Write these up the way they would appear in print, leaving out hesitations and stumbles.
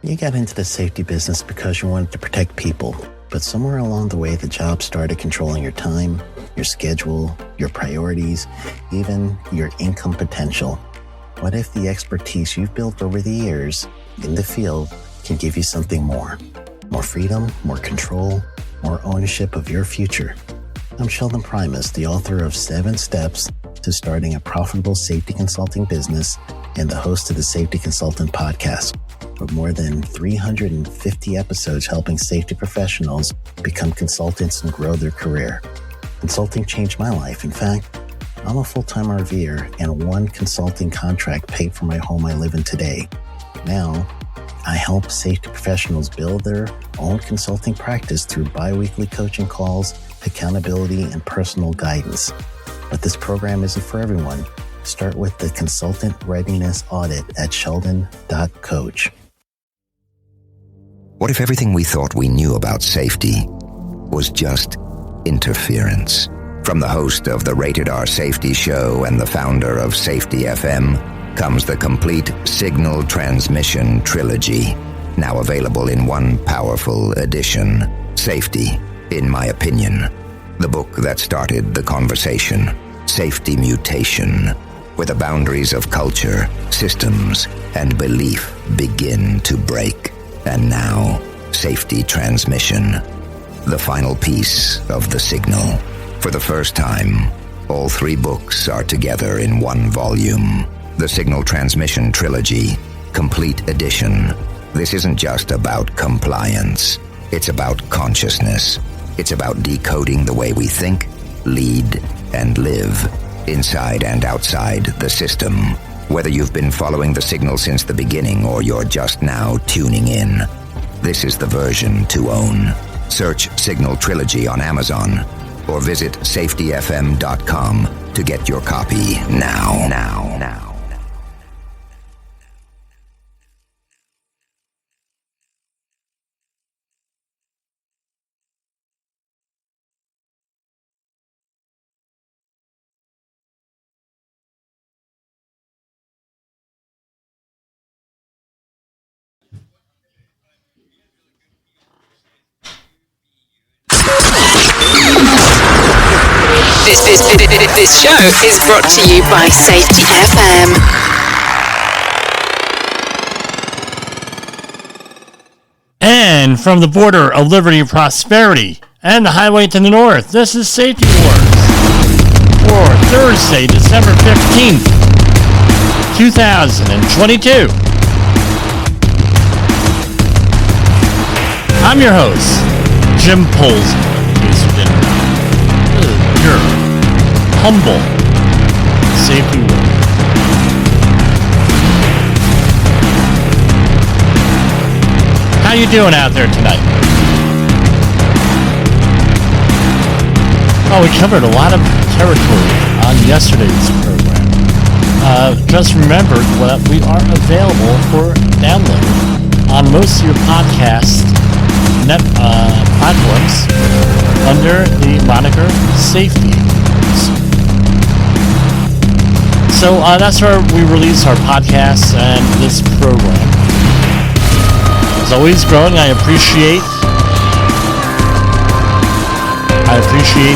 You got into the safety business because you wanted to protect people, but somewhere along the way, the job started controlling your time, your schedule, your priorities, even your income potential. What if the expertise you've built over the years in the field can give you something more? More freedom, more control, more ownership of your future. I'm Sheldon Primus, the author of 7 Steps to Starting a Profitable Safety Consulting Business and the host of the Safety Consultant Podcast, with more than 350 episodes helping safety professionals become consultants and grow their career. Consulting changed my life. In fact, I'm a full-time RVer, and one consulting contract paid for my home I live in today. Now, I help safety professionals build their own consulting practice through bi-weekly coaching calls, accountability, and personal guidance. But this program isn't for everyone. Start with the Consultant Readiness Audit at sheldon.coach. What if everything we thought we knew about safety was just interference? From the host of the Rated R Safety Show and the founder of Safety FM comes the complete Signal Transmission Trilogy, now available in one powerful edition. Safety, in my opinion, the book that started the conversation. Safety Mutation, where the boundaries of culture, systems, and belief begin to break. And now, Safety Transmission, the final piece of the signal. For the first time, all 3 books are together in one volume. The Signal Transmission Trilogy, Complete Edition. This isn't just about compliance. It's about consciousness. It's about decoding the way we think, lead, and live, inside and outside the system. Whether you've been following the signal since the beginning or you're just now tuning in, this is the version to own. Search Signal Trilogy on Amazon or visit safetyfm.com to get your copy now. This show is brought to you by Safety FM. And from the border of liberty and prosperity and the highway to the north, this is Safety Wars for Thursday, December 15th, 2022. I'm your host, Jim Polson. In case you didn't know. Your humble safety warrior. How you doing out there tonight? Oh, we covered a lot of territory on yesterday's program. Just remember that we are available for download on most of your podcast platforms under the moniker Safety. So that's where we release our podcasts and this program. It's always growing. I appreciate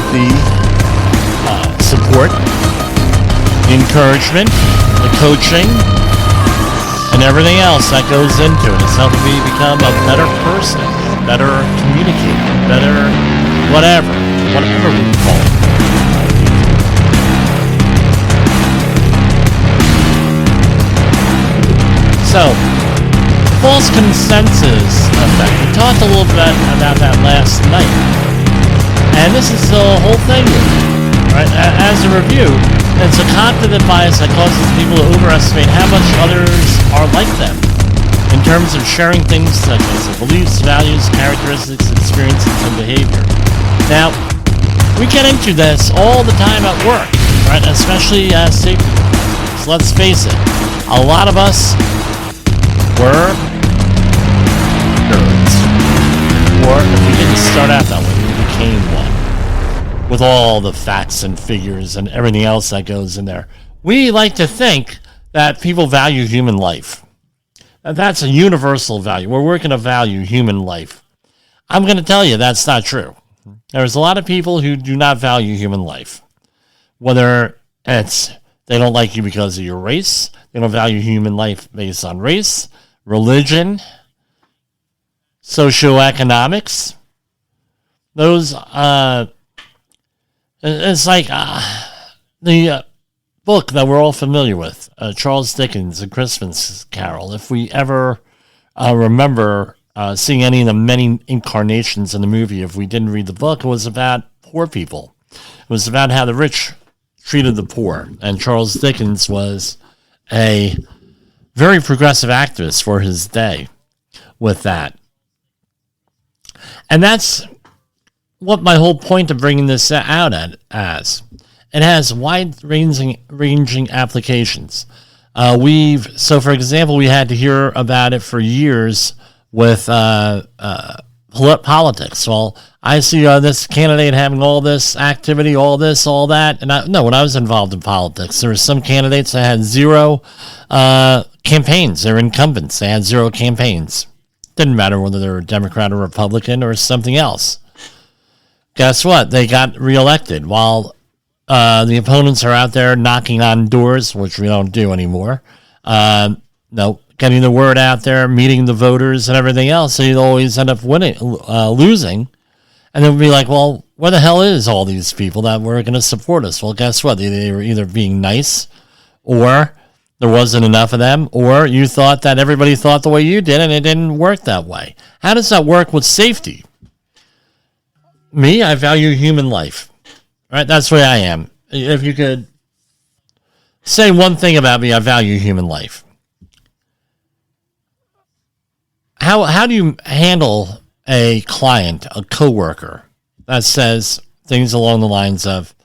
the support, the encouragement, the coaching, and everything else that goes into it. It's helping me become a better person, a better communicator, better whatever we call it. So, false consensus effect. We talked a little bit about that last night. And this is the whole thing with it. Right? As a review, it's a cognitive bias that causes people to overestimate how much others are like them in terms of sharing things such as their beliefs, values, characteristics, experiences, and behavior. Now, we get into this all the time at work, right? Especially as safety professionals. Let's face it, a lot of us were nerds. Or if we didn't start out that way, we became one. With all the facts and figures and everything else that goes in there. We like to think that people value human life. that's a universal value. We're working to value human life. I'm going to tell you that's not true. There's a lot of people who do not value human life. Whether it's they don't like you because of your race, they don't value human life based on race, religion, socioeconomics. Those, it's like the book that we're all familiar with, Charles Dickens' A Christmas Carol. If we ever remember seeing any of the many incarnations in the movie, if we didn't read the book, it was about poor people. It was about how the rich treated the poor. And Charles Dickens was a very progressive activist for his day with that. And that's what my whole point of bringing this out as. It has wide-ranging applications. So for example, we had to hear about it for years with politics. Well, I see this candidate having all this activity, all this, all that. And when I was involved in politics, there were some candidates that had zero campaigns. They're incumbents. They had zero campaigns. Didn't matter whether they were Democrat or Republican or something else. Guess what? They got reelected while the opponents are out there knocking on doors, which we don't do anymore. Getting the word out there, meeting the voters and everything else. So you'd always end up losing. And then we'd be like, well, where the hell is all these people that were going to support us? Well, guess what? They were either being nice, or there wasn't enough of them, or you thought that everybody thought the way you did and it didn't work that way. How does that work with safety? Me, I value human life. Right? That's the way I am. If you could say one thing about me, I value human life. How do you handle a client, a coworker, that says things along the lines of,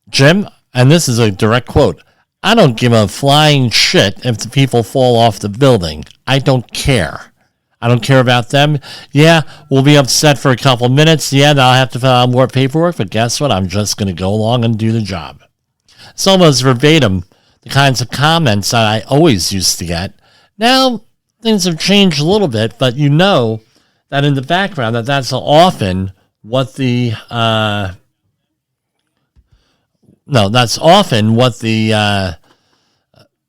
Jim, and this is a direct quote, I don't give a flying shit if the people fall off the building. I don't care. I don't care about them. Yeah, we'll be upset for a couple of minutes. Yeah, I'll have to fill out more paperwork, but guess what? I'm just going to go along and do the job. It's almost verbatim the kinds of comments that I always used to get. Now, things have changed a little bit, but you know that in the background that's often what the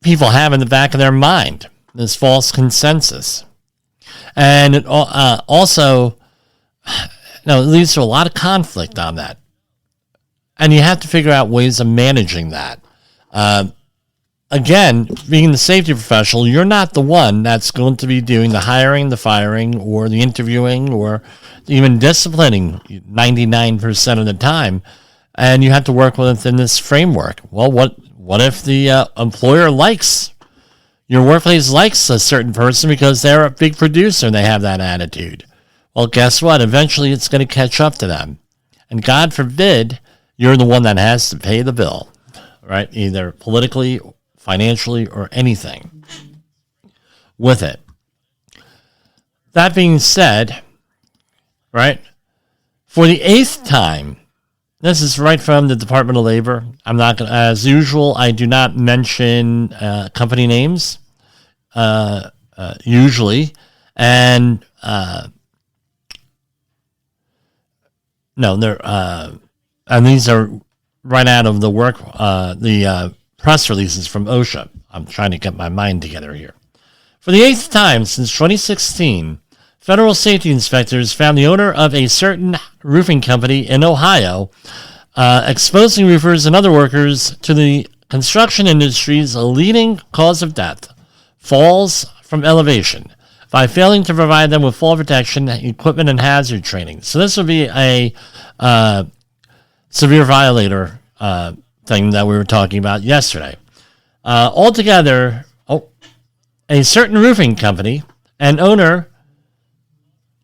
people have in the back of their mind, this false consensus. And it also it leads to a lot of conflict on that. And you have to figure out ways of managing that. Again, being the safety professional, you're not the one that's going to be doing the hiring, the firing, or the interviewing, or even disciplining 99% of the time. And you have to work within this framework. Well, what if the employer your workplace likes a certain person because they're a big producer and they have that attitude? Well, guess what? Eventually it's going to catch up to them. And God forbid you're the one that has to pay the bill, right? Either politically, financially, or anything with it. That being said, right, for the 8th time, this is right from the Department of Labor. I'm not going to, as usual, I do not mention company names, usually. And, and these are right out of the press releases from OSHA. I'm trying to get my mind together here. For the 8th time since 2016, federal safety inspectors found the owner of a certain roofing company in Ohio exposing roofers and other workers to the construction industry's leading cause of death, falls from elevation, by failing to provide them with fall protection, equipment, and hazard training. So this would be a severe violator thing that we were talking about yesterday. Altogether, a certain roofing company and owner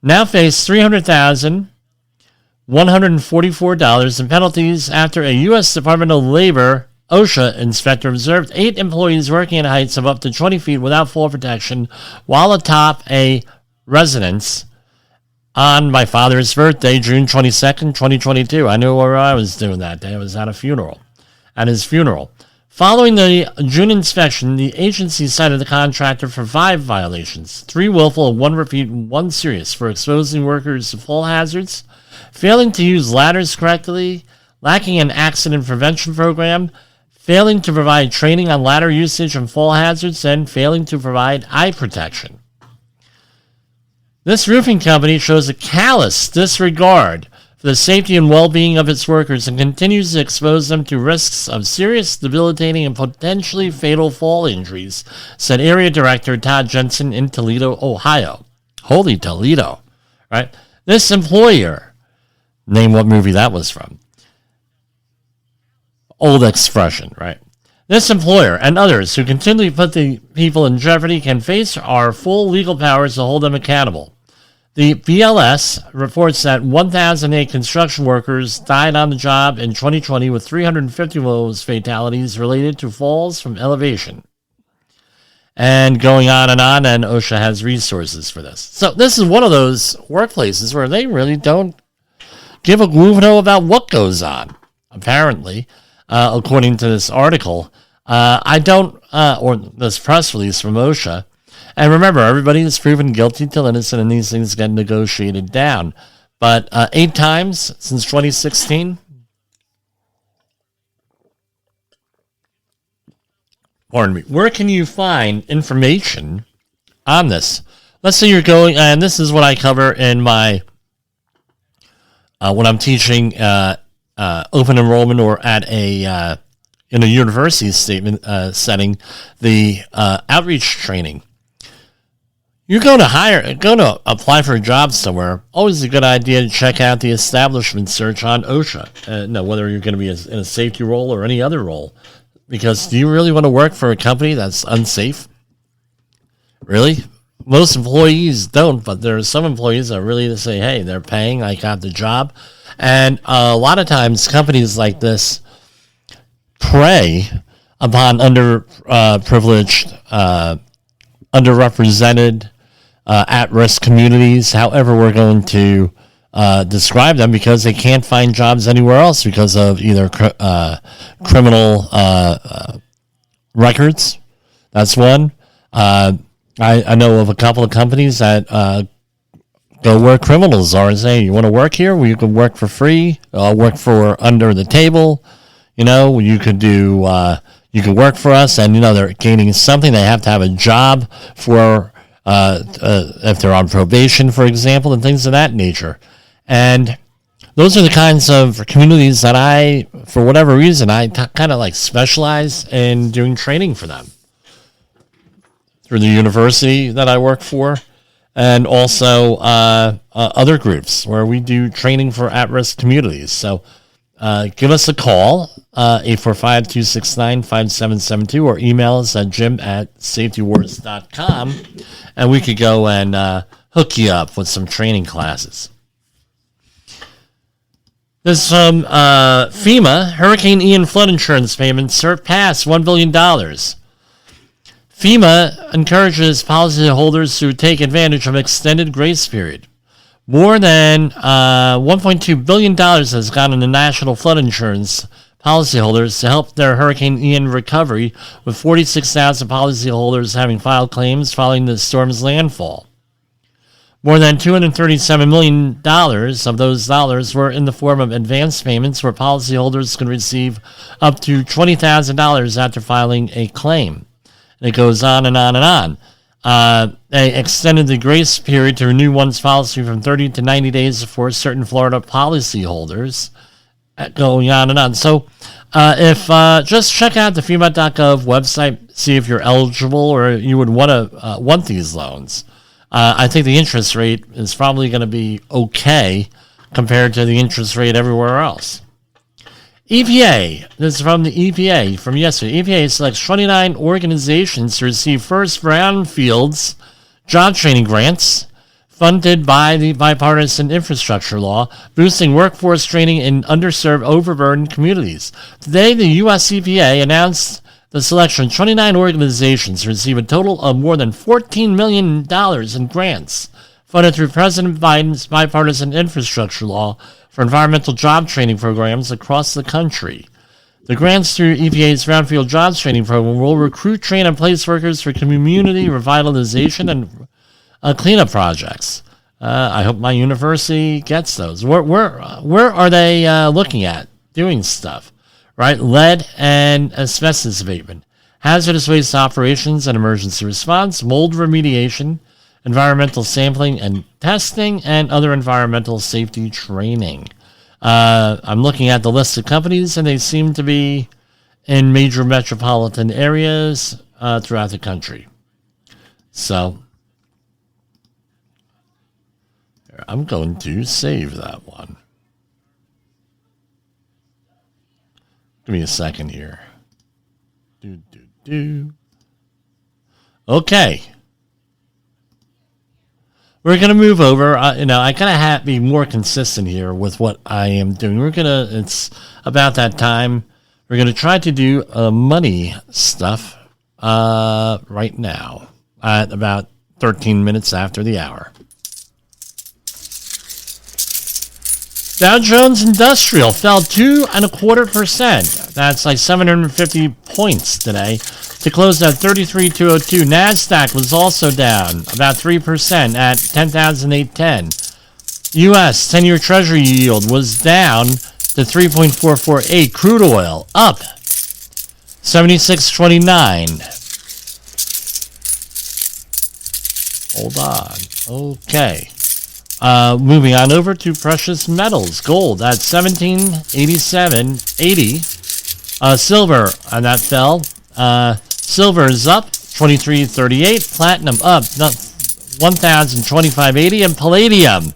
now face $300,144 in penalties after a U.S. Department of Labor OSHA inspector observed 8 employees working at heights of up to 20 feet without fall protection while atop a residence on my father's birthday, June 22nd, 2022. I knew where I was doing that day. I was at his funeral. Following the June inspection, the agency cited the contractor for 5 violations, 3 willful and 1 repeat and 1 serious, for exposing workers to fall hazards, failing to use ladders correctly, lacking an accident prevention program, failing to provide training on ladder usage and fall hazards, and failing to provide eye protection. This roofing company shows a callous disregard for the safety and well-being of its workers and continues to expose them to risks of serious, debilitating, and potentially fatal fall injuries, said Area Director Todd Jensen in Toledo, Ohio. Holy Toledo, right? This employer, name what movie that was from. Old expression, right? This employer and others who continually put the people in jeopardy can face our full legal powers to hold them accountable. The BLS reports that 1,008 construction workers died on the job in 2020, with 350 of those fatalities related to falls from elevation. And going on, and OSHA has resources for this. So this is one of those workplaces where they really don't give a gluno about what goes on, apparently, according to this article. Or this press release from OSHA. And remember, everybody is proven guilty till innocent, and these things get negotiated down. But 8 times since 2016. Pardon me. Where can you find information on this? Let's say you're going, and this is what I cover in my when I'm teaching open enrollment or at a in a university setting, the outreach training. You're going to apply for a job somewhere. Always a good idea to check out the establishment search on OSHA. Whether you're going to be in a safety role or any other role, because do you really want to work for a company that's unsafe? Really? Most employees don't, but there are some employees that really say, "Hey, they're paying. I got the job," and a lot of times companies like this prey upon underprivileged, underrepresented, at-risk communities, however we're going to describe them, because they can't find jobs anywhere else because of either criminal records. That's one. I know of a couple of companies that go where criminals are and say, "You want to work here? Well, you can work for free. Work for under the table. You could do. You can work for us," and they're gaining something. They have to have a job for. If they're on probation, for example, and things of that nature. And those are the kinds of communities that for whatever reason, kind of specialize in doing training for them. Through the university that I work for, and also other groups where we do training for at-risk communities. So give us a call, 845-269-5772, or email us at jim@safetywars.com, and we could go and hook you up with some training classes. This is from FEMA. Hurricane Ian flood insurance payments surpassed $1 billion. FEMA encourages policyholders to take advantage of extended grace period. More than $1.2 billion has gone into national flood insurance policyholders to help their Hurricane Ian recovery, with 46,000 policyholders having filed claims following the storm's landfall. More than $237 million of those dollars were in the form of advance payments, where policyholders can receive up to $20,000 after filing a claim. And it goes on and on and on. They extended the grace period to renew one's policy from 30 to 90 days for certain Florida policyholders. Going on and on. So if just check out the FEMA.gov website, see if you're eligible or you would want these loans. I think the interest rate is probably going to be okay compared to the interest rate everywhere else. EPA, this is from the EPA from yesterday. EPA selects 29 organizations to receive first brownfields job training grants funded by the bipartisan infrastructure law, boosting workforce training in underserved, overburdened communities. Today, the U.S. EPA announced the selection of 29 organizations to receive a total of more than $14 million in grants funded through President Biden's bipartisan infrastructure law for environmental job training programs across the country. The grants through EPA's Brownfield Jobs Training Program will recruit, train, and place workers for community revitalization and cleanup projects. I hope my university gets those. Where are they looking at doing stuff? Right, lead and asbestos abatement, hazardous waste operations and emergency response, mold remediation, environmental sampling and testing, and other environmental safety training. I'm looking at the list of companies, and they seem to be in major metropolitan areas throughout the country. So I'm going to save that one. Give me a second here. Okay. We're going to move over. I kind of have to be more consistent here with what I am doing. It's about that time. We're going to try to do money stuff right now at about 13 minutes after the hour. Dow Jones Industrial fell 2.25%. That's like 750 points today to close at 33,202. NASDAQ was also down about 3% at 10,810. U.S. 10-year Treasury yield was down to 3.448. Crude oil up 76.29. Hold on. Okay. Moving on over to precious metals. Gold at 1787.80. Silver, and that fell. Silver is up 23.38. Platinum up 1,025.80, and palladium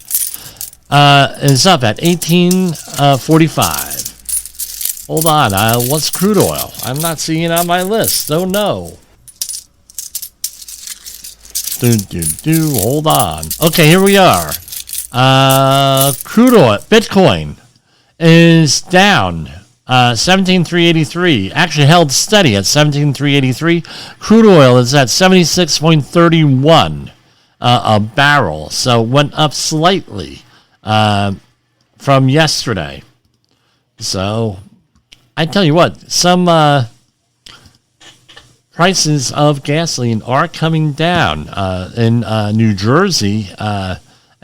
is up at 18.45. Hold on. What's crude oil? I'm not seeing it on my list. Oh no. Hold on. Okay, here we are. Crude oil, Bitcoin is down 17,383. Actually held steady at 17,383. Crude oil is at 76.31 a barrel, so went up slightly from yesterday. So I tell you what, some prices of gasoline are coming down in New Jersey.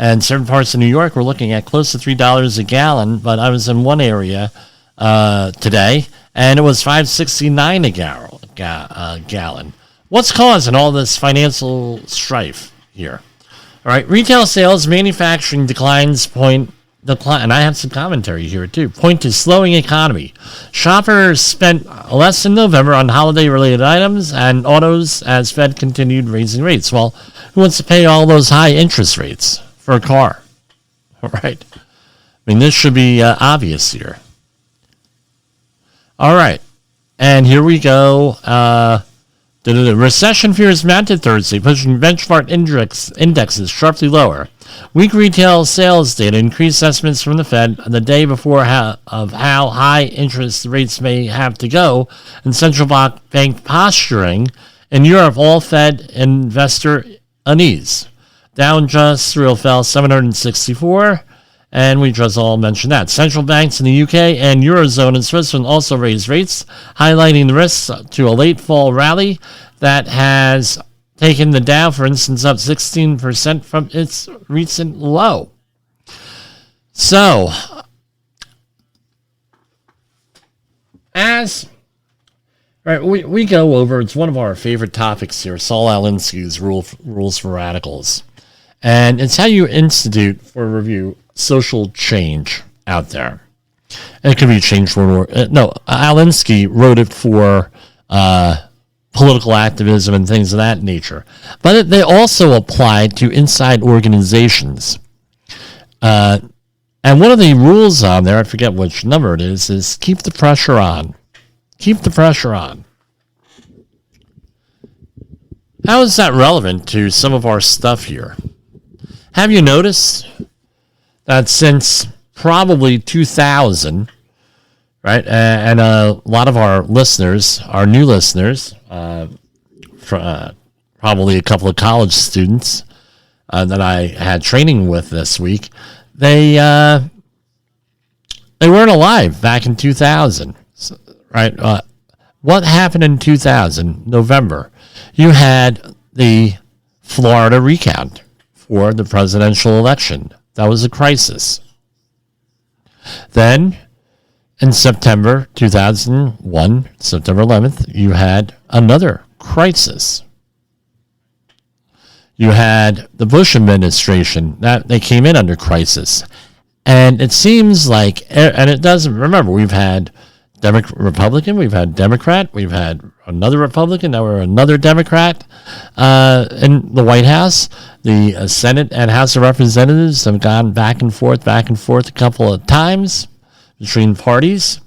And certain parts of New York, we're looking at close to $3 a gallon. But I was in one area today, and it was $5.69 a gallon. What's causing all this financial strife here? All right, retail sales, manufacturing declines and I have some commentary here too. Point to slowing economy. Shoppers spent less in November on holiday-related items and autos as Fed continued raising rates. Well, who wants to pay all those high interest rates for a car? All right. I mean, this should be obvious here. All right. And here we go. The recession fears mounted Thursday, pushing benchmark indexes sharply lower. Weak retail sales data increased estimates from the Fed the day before of how high interest rates may have to go, and central bank posturing in Europe all fed investor unease. Dow Industrial fell 764, and we just all mentioned that. Central banks in the UK and Eurozone and Switzerland also raised rates, highlighting the risks to a late fall rally that has taken the Dow, for instance, up 16% from its recent low. So, we go over, it's one of our favorite topics here, Saul Alinsky's Rules for Radicals. And it's how you institute, for review, social change out there. And it could be change for... Alinsky wrote it for political activism and things of that nature. But they also apply to inside organizations. And one of the rules on there, I forget which number it is keep the pressure on. Keep the pressure on. How is that relevant to some of our stuff here? Have you noticed that since probably 2000, right, and a lot of our listeners, our new listeners, probably a couple of college students that I had training with this week, they weren't alive back in 2000, right? What happened in 2000, November? You had the Florida recount for the presidential election. That was a crisis. Then, in September 2001, September 11th, you had another crisis. You had the Bush administration. That they came in under crisis. And it seems like, and it doesn't, remember, we've had Republican, we've had Democrat, we've had another Republican, now we're another Democrat in the White House. The Senate and House of Representatives have gone back and forth a couple of times between parties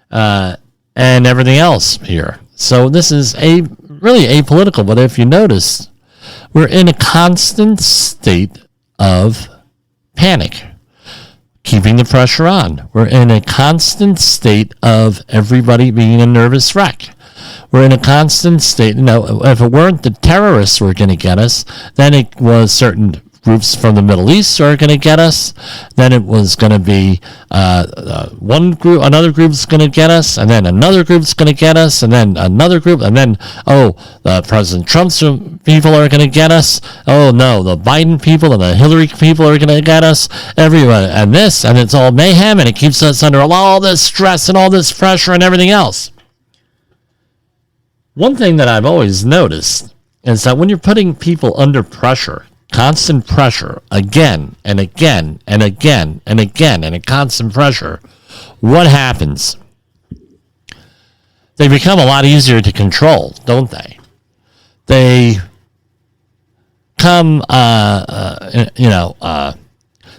and everything else here. So this is really apolitical, but if you notice, we're in a constant state of panic, keeping the pressure on. We're in a constant state of everybody being a nervous wreck. We're in a constant state. If it weren't the terrorists who were going to get us, then it was certain groups from the Middle East are going to get us. Then it was going to be one group, another group's going to get us, and then another group's going to get us, and then another group, and then, President Trump's people are going to get us. Oh, no, the Biden people and the Hillary people are going to get us. Everyone, and it's all mayhem, and it keeps us under all this stress and all this pressure and everything else. One thing that I've always noticed is that when you're putting people under pressure, constant pressure, again and again and again and again, and a constant pressure, what happens? They become a lot easier to control, don't they? They come,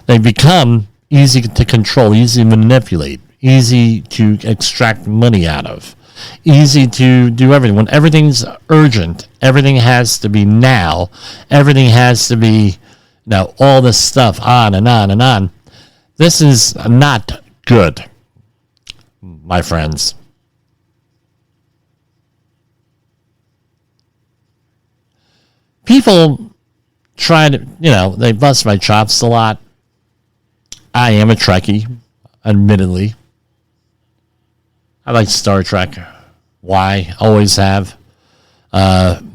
they become easy to control, easy to manipulate, easy to extract money out of. Easy to do everything. When everything's urgent, everything has to be now. Everything has to be all this stuff on and on and on. This is not good, my friends. People try to, they bust my chops a lot. I am a Trekkie, admittedly. I like Star Trek. Why? Always have. From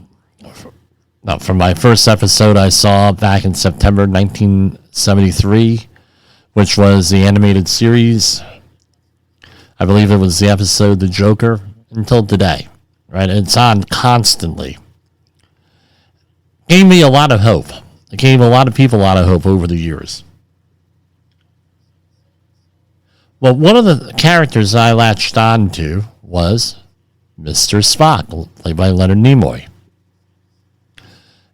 my first episode I saw back in September 1973, which was the animated series. I believe it was the episode The Joker, until today. Right? It's on constantly. Gave me a lot of hope. It gave a lot of people a lot of hope over the years. Well, one of the characters I latched on to was Mr. Spock, played by Leonard Nimoy.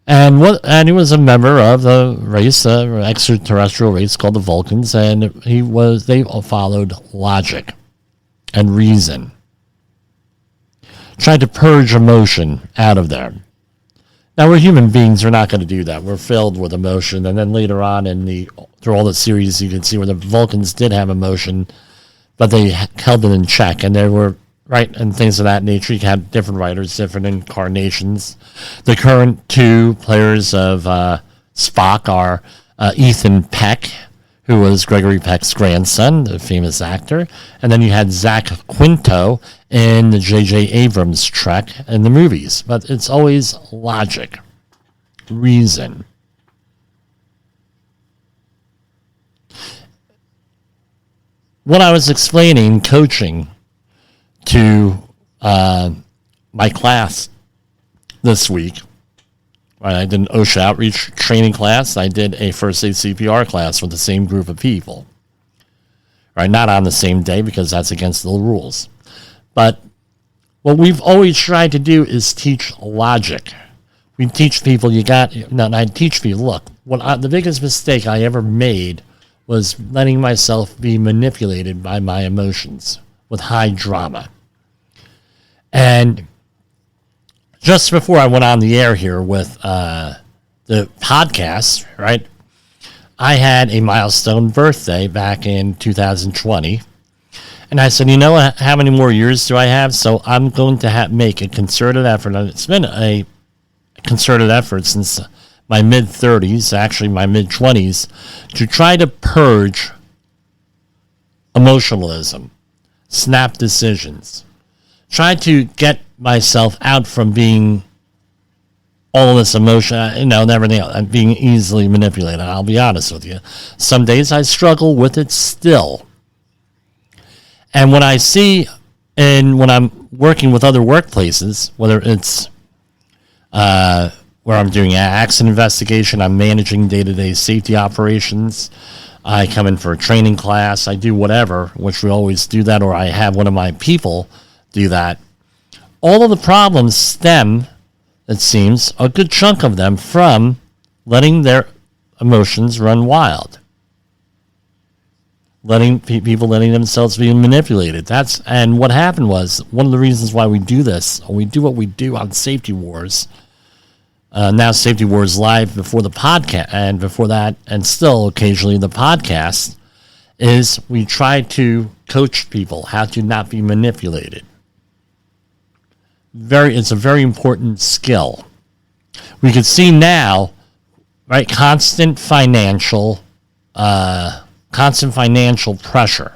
And he was a member of the race, extraterrestrial race called the Vulcans, and they followed logic and reason. Tried to purge emotion out of them. Now, we're human beings, we're not going to do that. We're filled with emotion, and then later on through all the series, you can see where the Vulcans did have emotion, but they held it in check, and they were right, and things of that nature. You had different writers, different incarnations. The current two players of Spock are Ethan Peck, who was Gregory Peck's grandson, the famous actor, and then you had Zach Quinto in the J.J. Abrams Trek in the movies. But it's always logic, reason. When I was explaining coaching to my class this week, I did an OSHA outreach training class. I did a first aid CPR class with the same group of people. Right, not on the same day because that's against the rules. But what we've always tried to do is teach logic. We teach people I teach people, look, the biggest mistake I ever made was letting myself be manipulated by my emotions with high drama. And just before I went on the air here with the podcast, right, I had a milestone birthday back in 2020. And I said, how many more years do I have? So I'm going to make a concerted effort. And it's been a concerted effort since my mid-30s, actually my mid-20s, to try to purge emotionalism, snap decisions, try to get myself out from being all this emotion, and everything else, and being easily manipulated. I'll be honest with you. Some days I struggle with it still. And when I see, and when I'm working with other workplaces, whether it's where I'm doing accident investigation, I'm managing day-to-day safety operations, I come in for a training class, I do whatever, which we always do that, or I have one of my people do that. All of the problems stem, it seems, a good chunk of them from letting their emotions run wild. Letting themselves be manipulated. And what happened was, one of the reasons why we do this, and we do what we do on Safety Wars, now Safety Wars Live before the podcast, and before that, and still occasionally the podcast, is we try to coach people how to not be manipulated. It's a very important skill. We can see now, right, constant financial pressure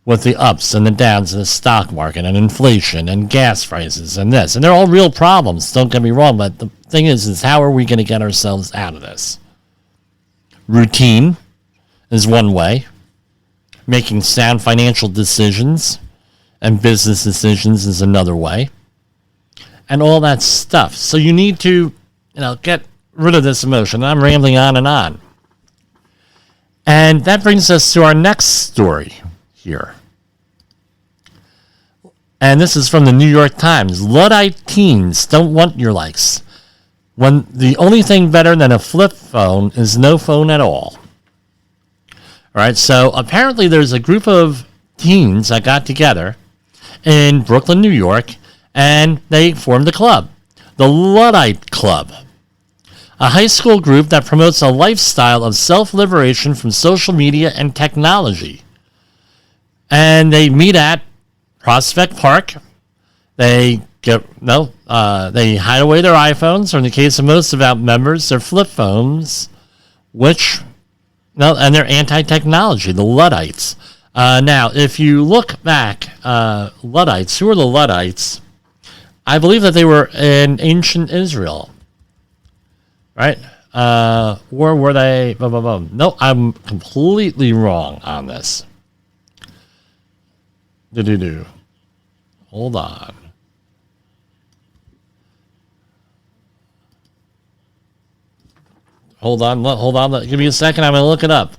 with the ups and the downs of the stock market and inflation and gas prices and this. And they're all real problems, don't get me wrong, but the thing is how are we going to get ourselves out of this? Routine is one way. Making sound financial decisions and business decisions is another way. And all that stuff. So you need to, get rid of this emotion. I'm rambling on and on. And that brings us to our next story here. And this is from the New York Times. Luddite teens don't want your likes, when the only thing better than a flip phone is no phone at all. All right, so apparently there's a group of teens that got together in Brooklyn, New York, and they formed a club, the Luddite Club, a high school group that promotes a lifestyle of self-liberation from social media and technology. And they meet at Prospect Park. They hide away their iPhones, or in the case of most devout members, their flip phones, and they're anti-technology, the Luddites. Now, if you look back, Luddites, who are the Luddites? I believe that they were in ancient Israel, right? Or were they? No, I'm completely wrong on this. Hold on. Hold on. Give me a second. I'm going to look it up.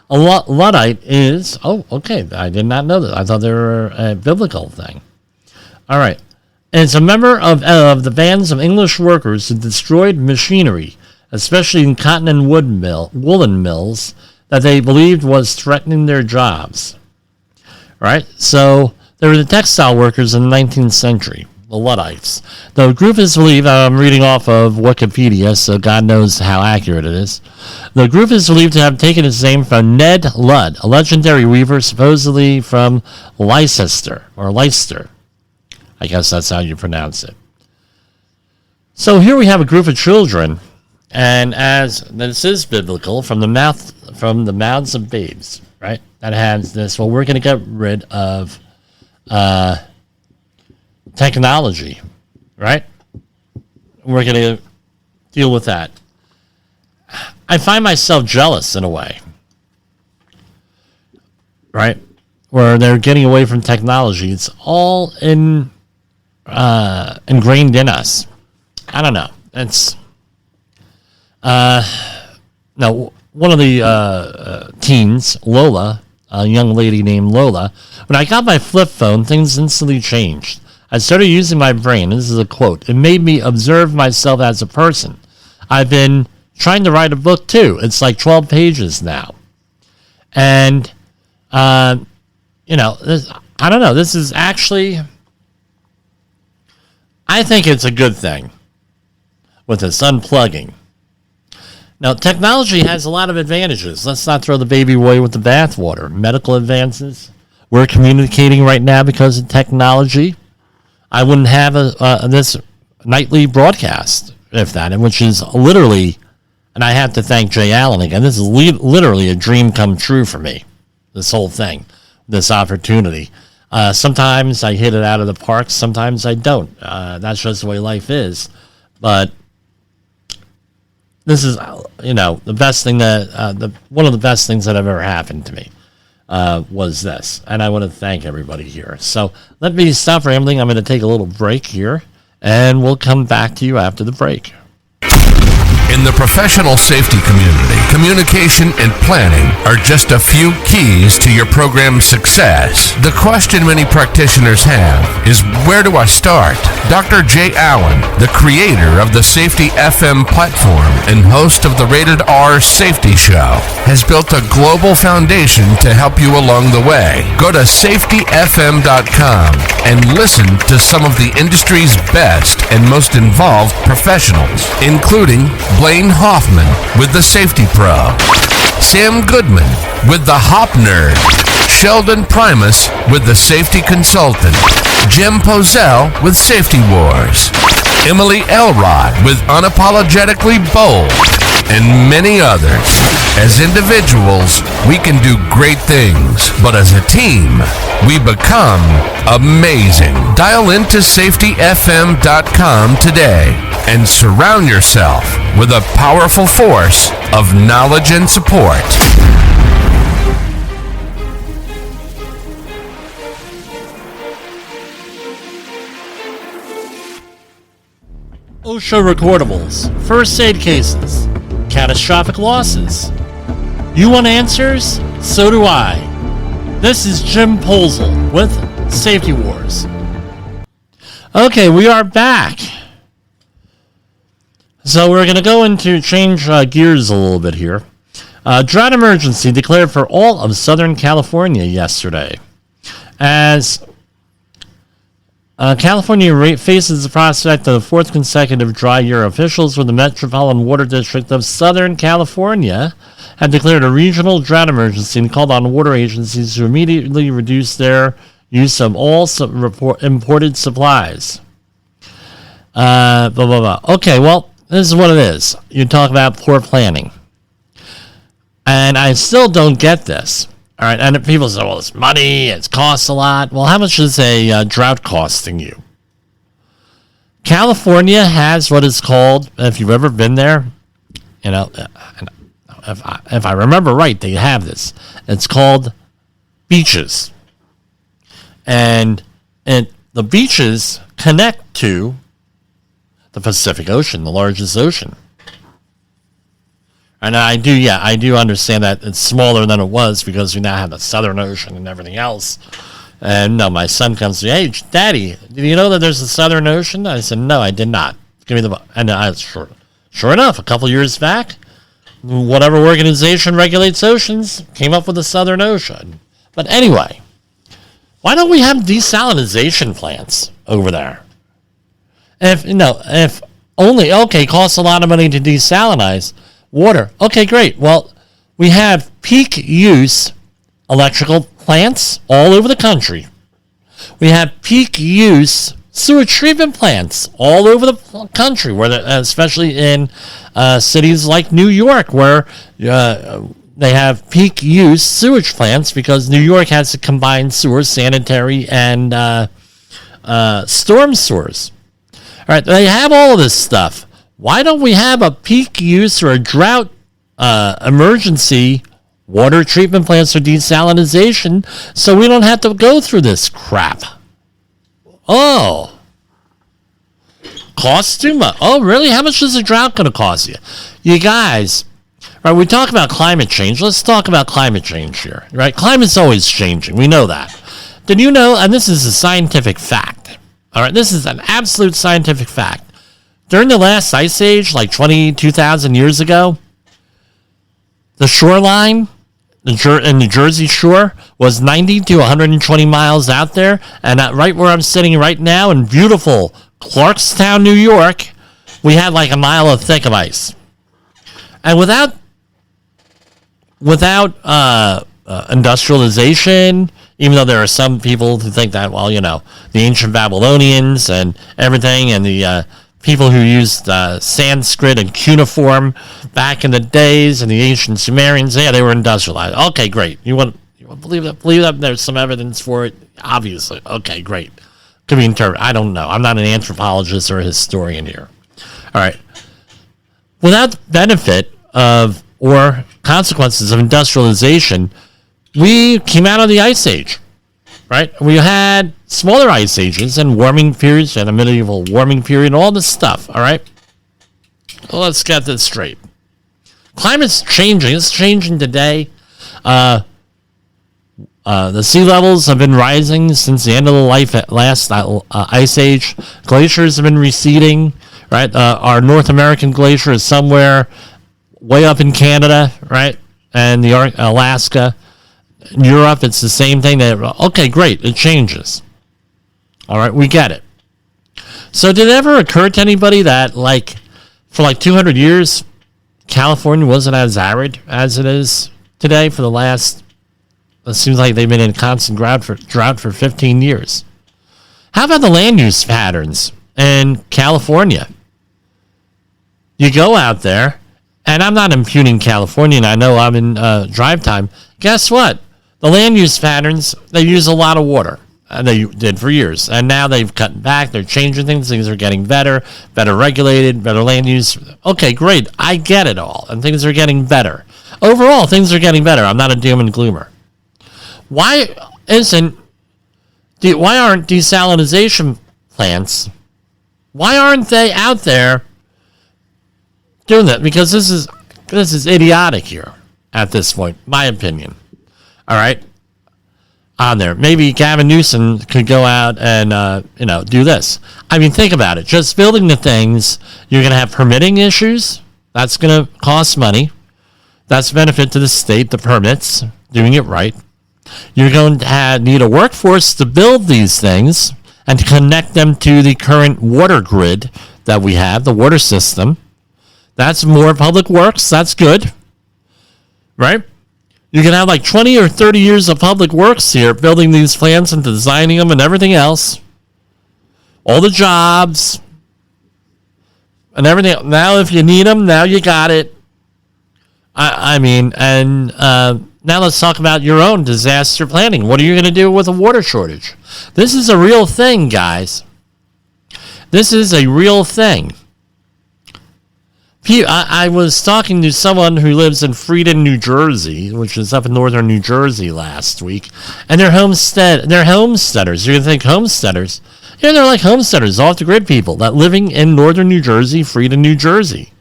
A Luddite is... Oh, okay. I did not know that. I thought they were a biblical thing. All right. It's a member of the bands of English workers who destroyed machinery, especially in cotton and woolen mills, that they believed was threatening their jobs. Right? So, they were the textile workers in the 19th century, the Luddites. The group is believed, I'm reading off of Wikipedia, so God knows how accurate it is. The group is believed to have taken its name from Ned Ludd, a legendary weaver supposedly from Leicester. I guess that's how you pronounce it. So here we have a group of children, and as this is biblical, from the mouths of babes, right? That has this. Well, we're going to get rid of technology, right? We're going to deal with that. I find myself jealous in a way, right? Where they're getting away from technology. It's all ingrained in us. I don't know. It's now one of the teens, Lola, a young lady named Lola. When I got my flip phone, things instantly changed. I started using my brain. This is a quote. It made me observe myself as a person. I've been trying to write a book too. It's like 12 pages now. And, I don't know. This is actually, I think it's a good thing with this unplugging. Now, technology has a lot of advantages. Let's not throw the baby away with the bathwater. Medical advances. We're communicating right now because of technology. I wouldn't have this nightly broadcast, if that, which is literally, and I have to thank Jay Allen again, this is literally a dream come true for me, this whole thing. this opportunity. Sometimes I hit it out of the park. Sometimes I don't. That's just the way life is. But this is, the best thing that, one of the best things that have ever happened to me was this. And I want to thank everybody here. So let me stop rambling. I'm going to take a little break here, and we'll come back to you after the break. In the professional safety community, communication and planning are just a few keys to your program's success. The question many practitioners have is, where do I start? Dr. Jay Allen, the creator of the Safety FM platform and host of the Rated R Safety Show, has built a global foundation to help you along the way. Go to safetyfm.com and listen to some of the industry's best and most involved professionals, including Blaine Hoffman with the Safety Pro, Sam Goodman with the Hop Nerd, Sheldon Primus with the Safety Consultant, Jim Pozell with Safety Wars, Emily Elrod with Unapologetically Bold, and many others. As individuals, we can do great things, but as a team, we become amazing. Dial into safetyfm.com today and surround yourself with a powerful force of knowledge and support. OSHA recordables, first aid cases, catastrophic losses. You want answers? So do I. This is Jim Posel with Safety Wars. Okay, we are back. So we're going to go into change gears a little bit here. Drought emergency declared for all of Southern California yesterday. As California faces the prospect of the fourth consecutive dry year, officials with the Metropolitan Water District of Southern California have declared a regional drought emergency and called on water agencies to immediately reduce their use of all imported supplies. Okay, well, this is what it is. You talk about poor planning. And I still don't get this. All right, and people say, well, it's money, it costs a lot. Well, how much is a drought costing you? California has what is called, if you've ever been there, if I remember right, they have this. It's called beaches. And the beaches connect to the Pacific Ocean, the largest ocean. And I do understand that it's smaller than it was because we now have the Southern Ocean and everything else. And no, my son comes to me, hey, Daddy, did you know that there's a Southern Ocean? I said, no, I did not. Give me the book. And sure enough, a couple years back, whatever organization regulates oceans came up with the Southern Ocean. But anyway, why don't we have desalination plants over there? If only, costs a lot of money to desalinize water. Okay, great. Well, we have peak use electrical plants all over the country. We have peak use sewage treatment plants all over the country, especially in cities like New York, where they have peak use sewage plants because New York has to combine sewer, sanitary, and storm sewers. All right, they have all of this stuff. Why don't we have a peak use or a drought emergency water treatment plants for desalination so we don't have to go through this crap? Oh. Costs too much. Oh, really? How much is a drought going to cost you? You guys, right, we talk about climate change. Let's talk about climate change here, right? Climate's always changing. We know that. Did you know, and this is a scientific fact, all right, this is an absolute scientific fact. During the last ice age, like 22,000 years ago, the shoreline in the Jersey Shore was 90 to 120 miles out there. And right where I'm sitting right now in beautiful Clarkstown, New York, we had like a mile of thick of ice. And without industrialization, even though there are some people who think that, well, the ancient Babylonians and everything, and the people who used Sanskrit and cuneiform back in the days, and the ancient Sumerians, yeah, they were industrialized. Okay, great. You want Believe that there's some evidence for it. Obviously. Okay, great. Could be interpreted. I don't know. I'm not an anthropologist or a historian here. All right. Without benefit of or consequences of industrialization, we came out of the Ice Age, right? We had smaller ice ages and warming periods and a medieval warming period and all this stuff, all right? Well, let's get this straight. Climate's changing. It's changing today. The sea levels have been rising since the end of the last ice age. Glaciers have been receding, right? Our North American glacier is somewhere way up in Canada, right? And the Alaska. In Europe, it's the same thing. Okay, great. It changes. All right, we get it. So did it ever occur to anybody that, for 200 years, California wasn't as arid as it is today for the last... It seems like they've been in constant drought for 15 years. How about the land use patterns in California? You go out there, and I'm not impugning California, and I know I'm in drive time. Guess what? The land use patterns, they use a lot of water. They did for years. And now they've cut back. They're changing things. Things are getting better regulated, better land use. Okay, great. I get it all. And things are getting better. Overall, things are getting better. I'm not a doom and gloomer. Why aren't desalination plants, why aren't they out there doing that? Because this is idiotic here at this point, my opinion. All right? On there. Maybe Gavin Newsom could go out and, do this. I mean, think about it. Just building the things, you're going to have permitting issues. That's going to cost money. That's a benefit to the state, the permits, doing it right. You're going to need a workforce to build these things and to connect them to the current water grid that we have, the water system. That's more public works. That's good. Right? You can have 20 or 30 years of public works here, building these plants and designing them and everything else. All the jobs and everything. Now, if you need them, now you got it. Now let's talk about your own disaster planning. What are you going to do with a water shortage? This is a real thing, guys. This is a real thing. I was talking to someone who lives in Freedom, New Jersey, which is up in northern New Jersey last week, and they're homesteaders. You're going to think homesteaders. Yeah, they're like homesteaders, off-the-grid people that living in northern New Jersey, Freedom, New Jersey.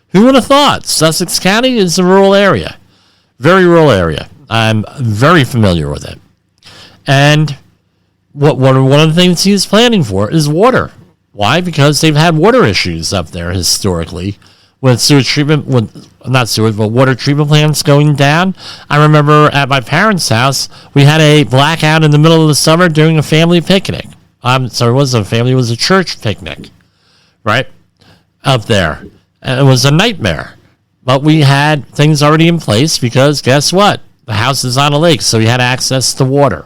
Who would have thought? Sussex County is a rural area. Very rural area. I'm very familiar with it. And one of the things he's planning for is water. Why? Because they've had water issues up there historically with sewage treatment, water treatment plants going down. I remember at my parents' house, we had a blackout in the middle of the summer during a family picnic. It wasn't a family, it was a church picnic, right? Up there. And it was a nightmare. But we had things already in place because guess what? The house is on a lake, so we had access to water.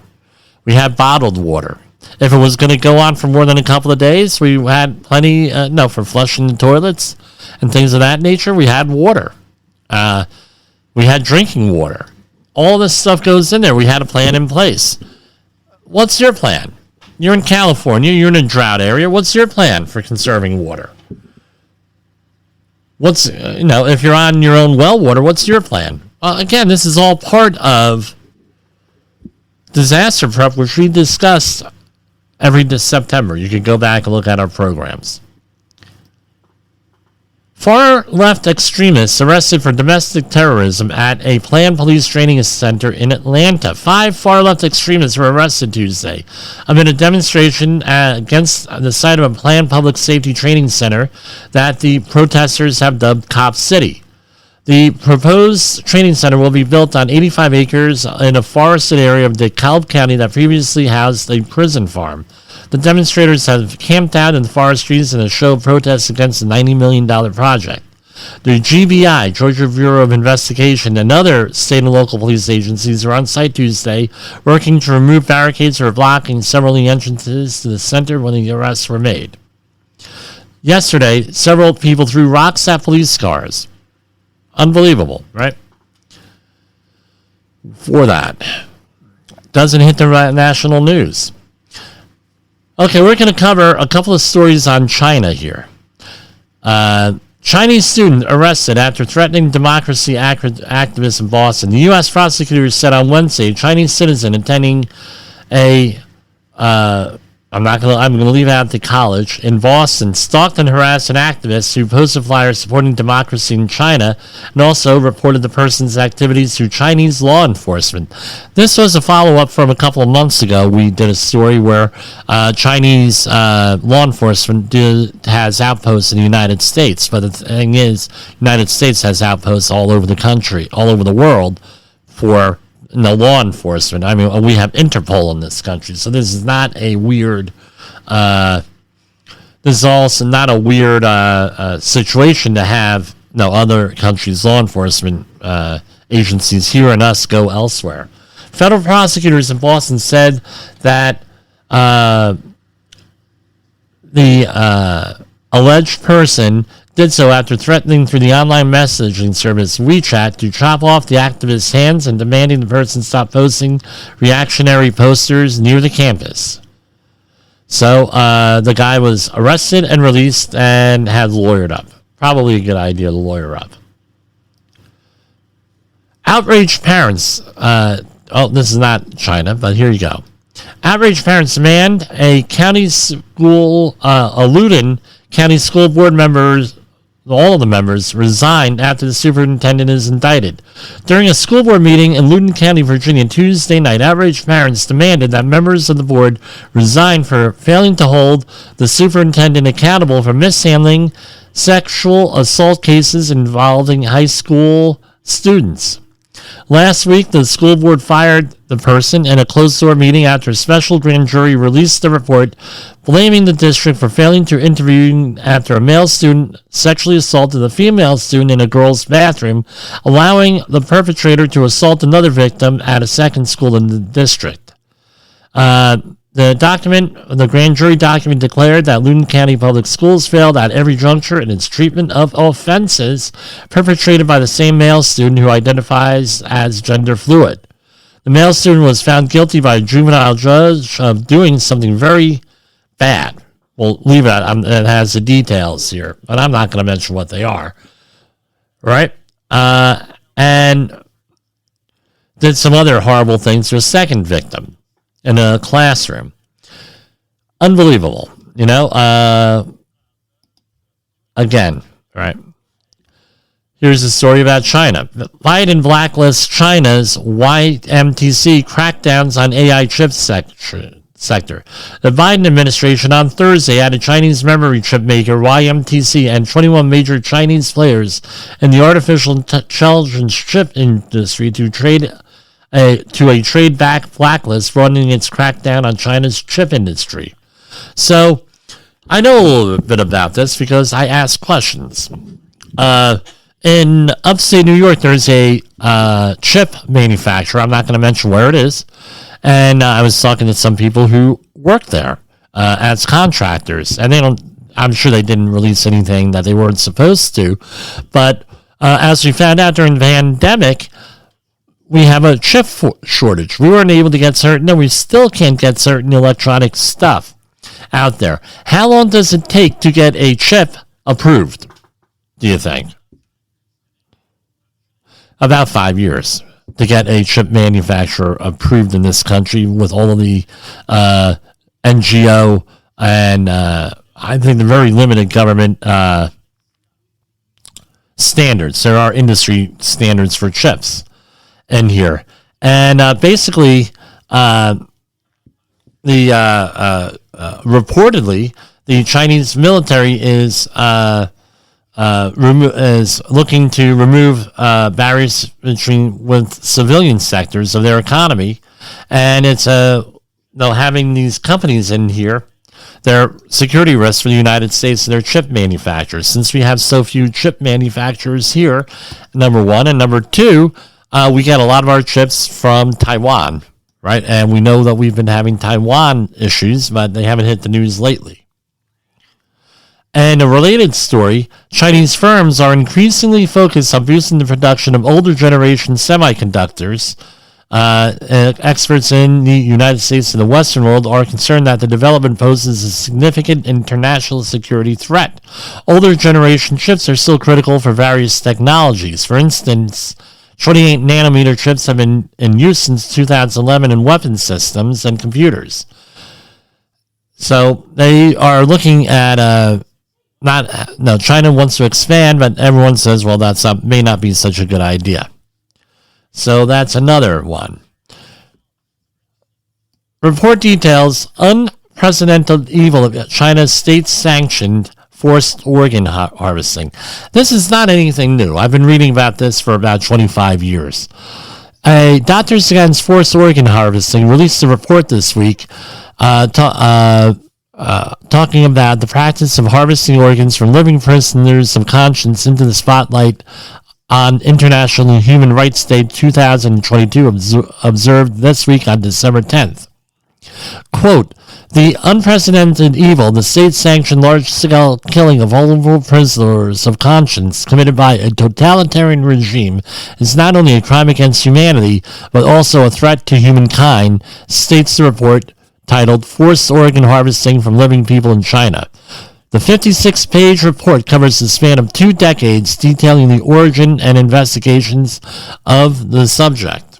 We had bottled water. If it was going to go on for more than a couple of days, we had plenty, for flushing the toilets and things of that nature. We had water. We had drinking water. All this stuff goes in there. We had a plan in place. What's your plan? You're in California. You're in a drought area. What's your plan for conserving water? If you're on your own well water, what's your plan? Again, this is all part of disaster prep, which we discussed every September. You can go back and look at our programs. Far-left extremists arrested for domestic terrorism at a planned police training center in Atlanta. 5 far-left extremists were arrested Tuesday amid a demonstration against the site of a planned public safety training center that the protesters have dubbed Cop City. The proposed training center will be built on 85 acres in a forested area of DeKalb County that previously housed a prison farm. The demonstrators have camped out in the forest trees in a show of protest against the $90 million project. The GBI, Georgia Bureau of Investigation, and other state and local police agencies are on site Tuesday, working to remove barricades or blocking several of the entrances to the center when the arrests were made. Yesterday, several people threw rocks at police cars. Unbelievable, right? for that. Doesn't hit the national news. Okay, we're going to cover a couple of stories on China here. Chinese student arrested after threatening democracy activists in Boston. The U.S. prosecutors said on Wednesday a Chinese citizen attending I'm going to leave out the college in Boston stalked and harassed an activist who posted flyers supporting democracy in China and also reported the person's activities to Chinese law enforcement. This was a follow-up from a couple of months ago. We did a story where Chinese law enforcement has outposts in the United States, but the thing is, the United States has outposts all over the country, all over the world for law enforcement. I mean, we have Interpol in this country, so this is not a weird. This is also not a weird situation to have other countries' law enforcement agencies here and us go elsewhere. Federal prosecutors in Boston said that the alleged person did so after threatening through the online messaging service WeChat to chop off the activist's hands and demanding the person stop posting reactionary posters near the campus. So the guy was arrested and released and had lawyered up. Probably a good idea to lawyer up. Outraged parents. This is not China, but here you go. Outraged parents demand a county school, Loudoun County School Board members, all of the members, resign after the superintendent is indicted. During a school board meeting in Loudoun County, Virginia, Tuesday night, outraged parents demanded that members of the board resign for failing to hold the superintendent accountable for mishandling sexual assault cases involving high school students. Last week, the school board fired the person in a closed-door meeting after a special grand jury released the report blaming the district for failing to intervene after a male student sexually assaulted a female student in a girl's bathroom, allowing the perpetrator to assault another victim at a second school in the district. The grand jury document declared that Loudoun County Public Schools failed at every juncture in its treatment of offenses perpetrated by the same male student who identifies as gender fluid. The male student was found guilty by a juvenile judge of doing something very bad. We'll leave it. It has the details here, but I'm not going to mention what they are. Right? And did some other horrible things to a second victim in a classroom. Unbelievable. Again, right? Here's a story about China. Biden blacklists China's YMTC crackdowns on AI chip sector. The Biden administration on Thursday added Chinese memory chip maker YMTC and 21 major Chinese players in the artificial intelligence chip industry to a trade-back blacklist, running its crackdown on China's chip industry. So, I know a little bit about this because I ask questions. In upstate New York, there's a chip manufacturer. I'm not going to mention where it is. And I was talking to some people who work there as contractors. And I'm sure they didn't release anything that they weren't supposed to. But as we found out during the pandemic, we have a chip shortage. We weren't able to get certain, and we still can't get certain electronic stuff out there. How long does it take to get a chip approved, do you think? About 5 years to get a chip manufacturer approved in this country with all of the NGO and I think the very limited government standards. There are industry standards for chips in here. And basically, reportedly, the Chinese military is looking to remove barriers with civilian sectors of their economy, and it's having these companies in here. They're security risks for the United States and their chip manufacturers. Since we have so few chip manufacturers here, number one, and number two, we get a lot of our chips from Taiwan, right? And we know that we've been having Taiwan issues, but they haven't hit the news lately. And a related story, Chinese firms are increasingly focused on boosting the production of older generation semiconductors Experts in the United States and the Western world are concerned that the development poses a significant international security threat. Older generation chips are still critical for various technologies. For instance, 28 nanometer chips have been in use since 2011 in weapon systems and computers. So they are looking at China wants to expand, but everyone says, well, may not be such a good idea. So that's another one. Report details unprecedented evil of China's state-sanctioned forced organ harvesting. This is not anything new. I've been reading about this for about 25 years. Doctors Against Forced Organ Harvesting released a report this week talking about the practice of harvesting organs from living prisoners of conscience into the spotlight on International Human Rights Day 2022, observed this week on December 10th. Quote, the unprecedented evil, the state-sanctioned large-scale killing of vulnerable prisoners of conscience committed by a totalitarian regime is not only a crime against humanity, but also a threat to humankind, states the report titled Forced Organ Harvesting from Living People in China. The 56-page report covers the span of 2 decades, detailing the origin and investigations of the subject.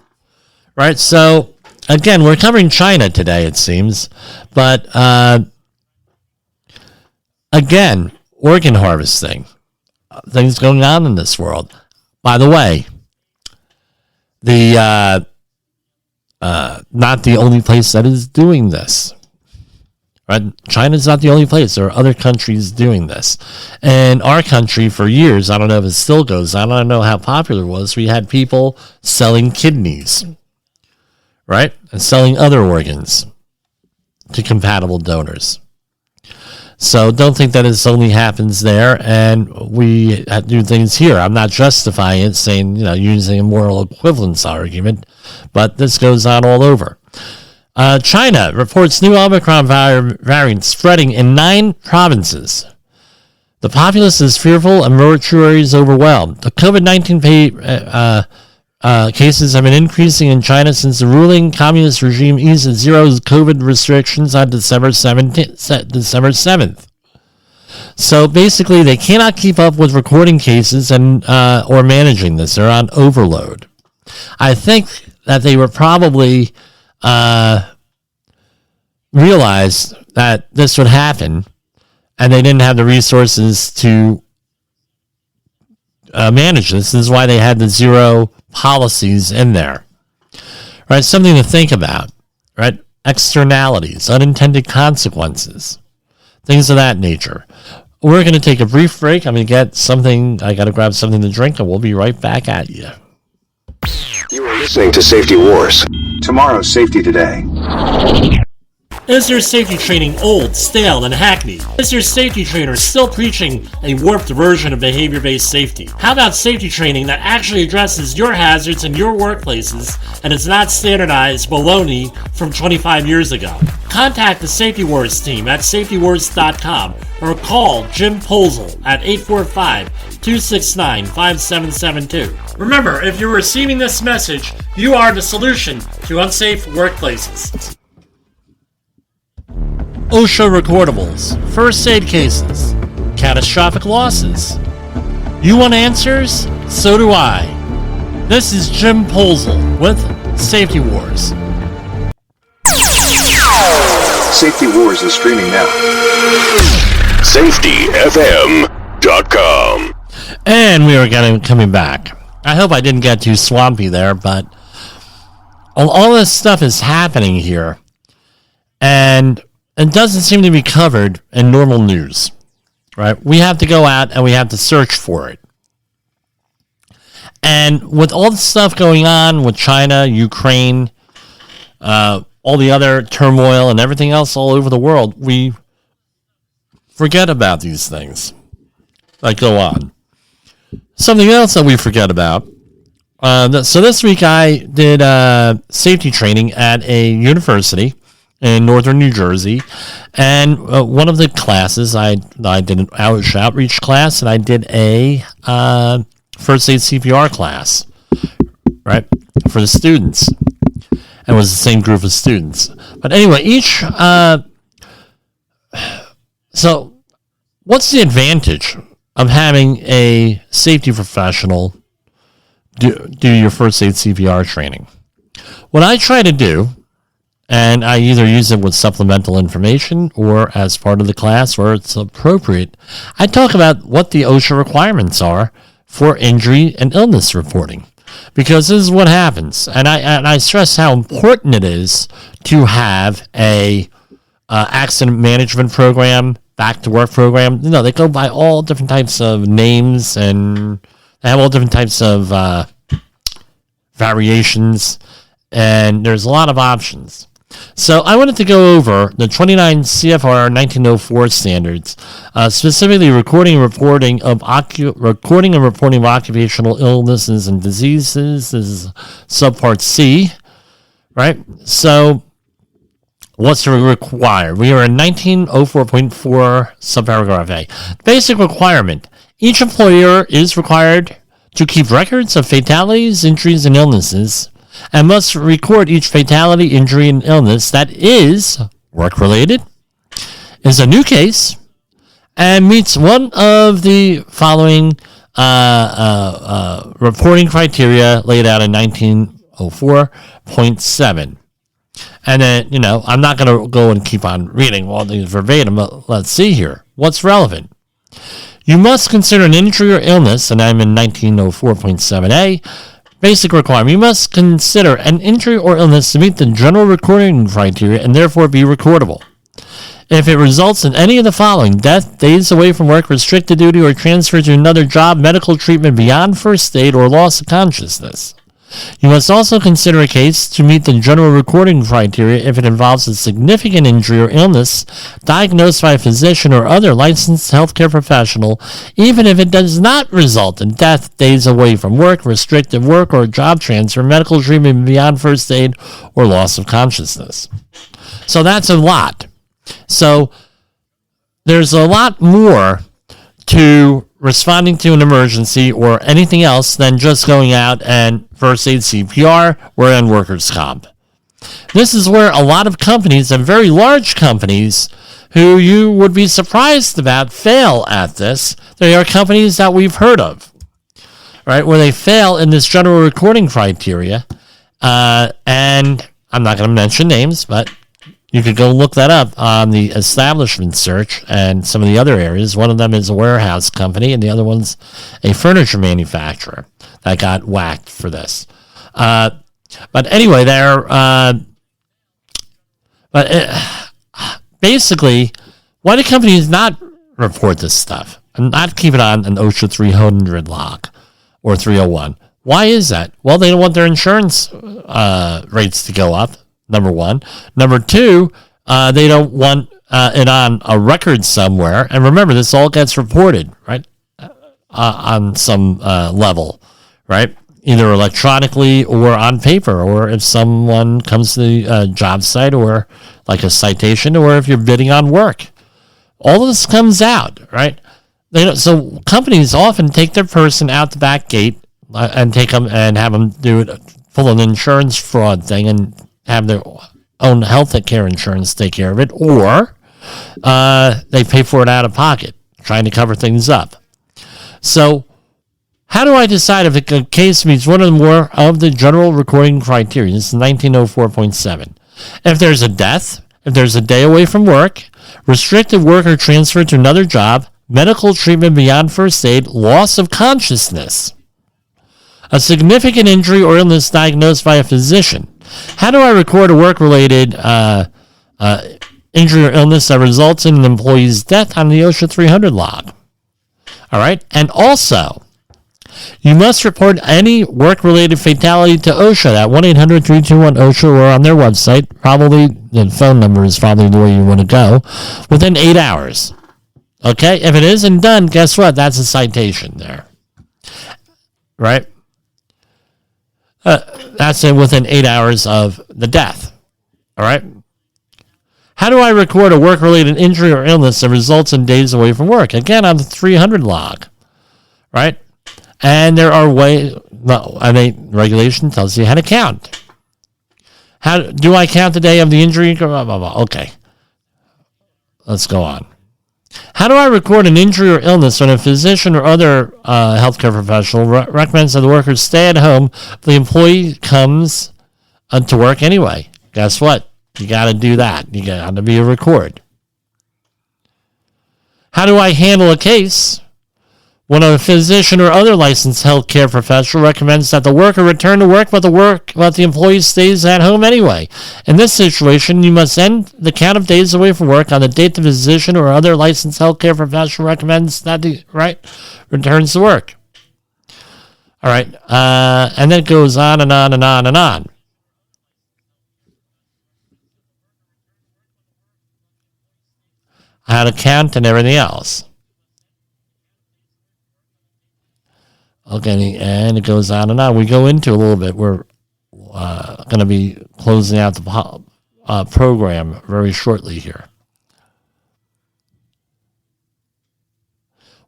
Right, so, again, we're covering China today, it seems, but, again, organ harvesting, things going on in this world. By the way, not the only place that is doing this. Right? China's not the only place. There are other countries doing this. And our country, for years, I don't know if it still goes on, I don't know how popular it was, we had people selling kidneys, right? And selling other organs to compatible donors. So don't think that this only happens there, and we do things here. I'm not justifying it, saying, using a moral equivalence argument, but this goes on all over. China reports new Omicron variant spreading in 9 provinces. The populace is fearful and mortuaries overwhelmed. The COVID-19 cases have been increasing in China since the ruling communist regime eased zero COVID restrictions on December 7th. So basically, they cannot keep up with recording cases and or managing this. They're on overload. I think that they were probably realized that this would happen, and they didn't have the resources to manage this. This is why they had the zero policies in there. Right? Something to think about. Right? Externalities, unintended consequences, things of that nature. We're going to take a brief break. I'm going to get something. I got to grab something to drink, and we'll be right back at you. You are listening to Safety Wars. Tomorrow's Safety Today. Is your safety training old, stale, and hackneyed? Is your safety trainer still preaching a warped version of behavior-based safety? How about safety training that actually addresses your hazards in your workplaces and is not standardized baloney from 25 years ago? Contact the Safety Wars team at safetywars.com or call Jim Posel at 845-269-5772. Remember, if you're receiving this message, you are the solution to unsafe workplaces. OSHA recordables, first aid cases, catastrophic losses. You want answers? So do I. This is Jim Posel with Safety Wars. Safety Wars is streaming now. SafetyFM.com. And we are coming back. I hope I didn't get too swampy there, but all this stuff is happening here, and it doesn't seem to be covered in normal news, right? We have to go out and we have to search for it. And with all the stuff going on with China, Ukraine, all the other turmoil and everything else all over the world, we forget about these things that go on. Something else that we forget about. So this week I did safety training at a university in northern New Jersey, and one of the classes, I did an outreach class, and I did a first aid CPR class, right, for the students. and it was the same group of students. But anyway, so what's the advantage of having a safety professional do your first aid CPR training? What I try to do, and I either use it with supplemental information or as part of the class where it's appropriate, I talk about what the OSHA requirements are for injury and illness reporting. Because this is what happens. And I stress how important it is to have a accident management program, back to work program. You know, they go by all different types of names and they have all different types of variations. And there's a lot of options. So I wanted to go over the 29 CFR 1904 standards, specifically recording and reporting of occupational illnesses and diseases. This is subpart C, right? So what's required? We are in 1904.4 subparagraph A. Basic requirement. Each employer is required to keep records of fatalities, injuries, and illnesses, and must record each fatality, injury, and illness that is work-related, is a new case, and meets one of the following reporting criteria laid out in 1904.7. And then, you know, I'm not going to go and keep on reading all these verbatim, but let's see here. What's relevant? You must consider an injury or illness, and I'm in 1904.7a, basic requirement. You must consider an injury or illness to meet the general recording criteria and therefore be recordable. If it results in any of the following: death, days away from work, restricted duty, or transfer to another job, medical treatment beyond first aid, or loss of consciousness. You must also consider a case to meet the general recording criteria if it involves a significant injury or illness diagnosed by a physician or other licensed healthcare professional, even if it does not result in death, days away from work, restricted work, or job transfer, medical treatment beyond first aid, or loss of consciousness. So that's a lot. So there's a lot more to responding to an emergency or anything else than just going out and first aid CPR or on workers' comp. This is where a lot of companies, and very large companies, who you would be surprised about, fail at this. They are companies that we've heard of, right, where they fail in this general recording criteria. And I'm not going to mention names, but you could go look that up on the establishment search and some of the other areas. One of them is a warehouse company, and the other one's a furniture manufacturer that got whacked for this. But anyway, basically, why do companies not report this stuff and not keep it on an OSHA 300 log or 301? Why is that? Well, they don't want their insurance rates to go up. Number one. Number two, they don't want it on a record somewhere. And remember, this all gets reported, right, on some level, right, either electronically or on paper, or if someone comes to the job site, or like a citation, or if you're bidding on work. All of this comes out, right? So companies often take their person out the back gate and take them and have them do it, pull an insurance fraud thing and have their own health care insurance take care of it, or they pay for it out of pocket, trying to cover things up. So how do I decide if a case meets one or more of the general recording criteria? This is 1904.7. If there's a death, if there's a day away from work, restricted work or transfer to another job, medical treatment beyond first aid, loss of consciousness, a significant injury or illness diagnosed by a physician. How do I record a work-related injury or illness that results in an employee's death on the OSHA 300 log? All right. And also, you must report any work-related fatality to OSHA at 1-800-321-OSHA or on their website. Probably the phone number is probably the way you want to go, within 8 hours. Okay. If it isn't done, guess what? That's a citation there. Right? That's within 8 hours of the death. All right. How do I record a work-related injury or illness that results in days away from work? Again, on the 300 log. Right. And there are regulation tells you how to count. How do I count the day of the injury? Blah, blah, blah. Okay. Let's go on. How do I record an injury or illness when a physician or other healthcare professional recommends that the worker stay at home if the employee comes to work anyway? Guess what? You got to do that. You got to be a record. How do I handle a case when a physician or other licensed healthcare professional recommends that the worker return to work, but the employee stays at home anyway? In this situation, you must end the count of days away from work on the date the physician or other licensed healthcare professional recommends that the returns to work. All right, and then it goes on and on and on and on. How to count and everything else. Okay, and it goes on and on. We go into a little bit. We're going to be closing out the program very shortly here.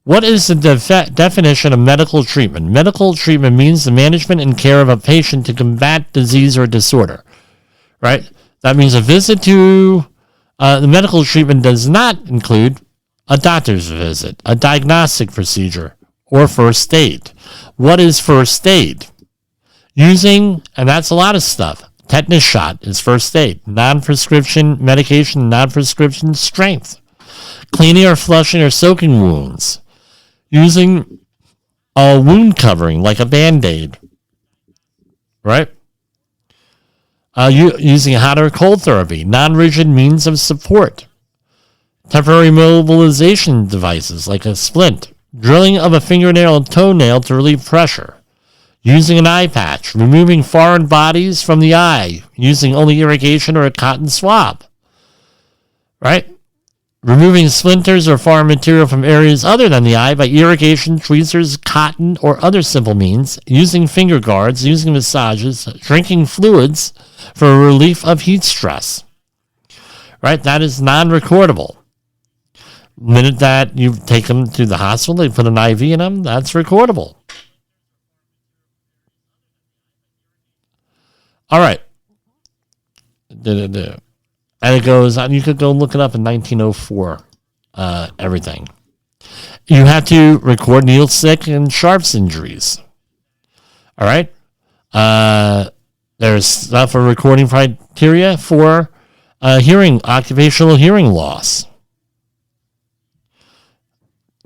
What is the definition of medical treatment? Medical treatment means the management and care of a patient to combat disease or disorder. Right? That means a visit to the medical treatment does not include a doctor's visit, a diagnostic procedure, or first aid. What is first aid? Using, and that's a lot of stuff. Tetanus shot is first aid. Non-prescription medication, non-prescription strength. Cleaning or flushing or soaking wounds. Using a wound covering like a Band-Aid. Right? Using hot or cold therapy. Non-rigid means of support. Temporary mobilization devices like a splint. Drilling of a fingernail and toenail to relieve pressure. Using an eye patch. Removing foreign bodies from the eye. Using only irrigation or a cotton swab. Right? Removing splinters or foreign material from areas other than the eye by irrigation, tweezers, cotton, or other simple means. Using finger guards. Using massages. Drinking fluids for relief of heat stress. Right? That is non-recordable. The minute that you take them to the hospital, they put an IV in them, that's recordable. All right. And it goes on. You could go look it up in 1904, everything. You have to record needle stick and Sharps injuries. All right. There's stuff for recording criteria for occupational hearing loss.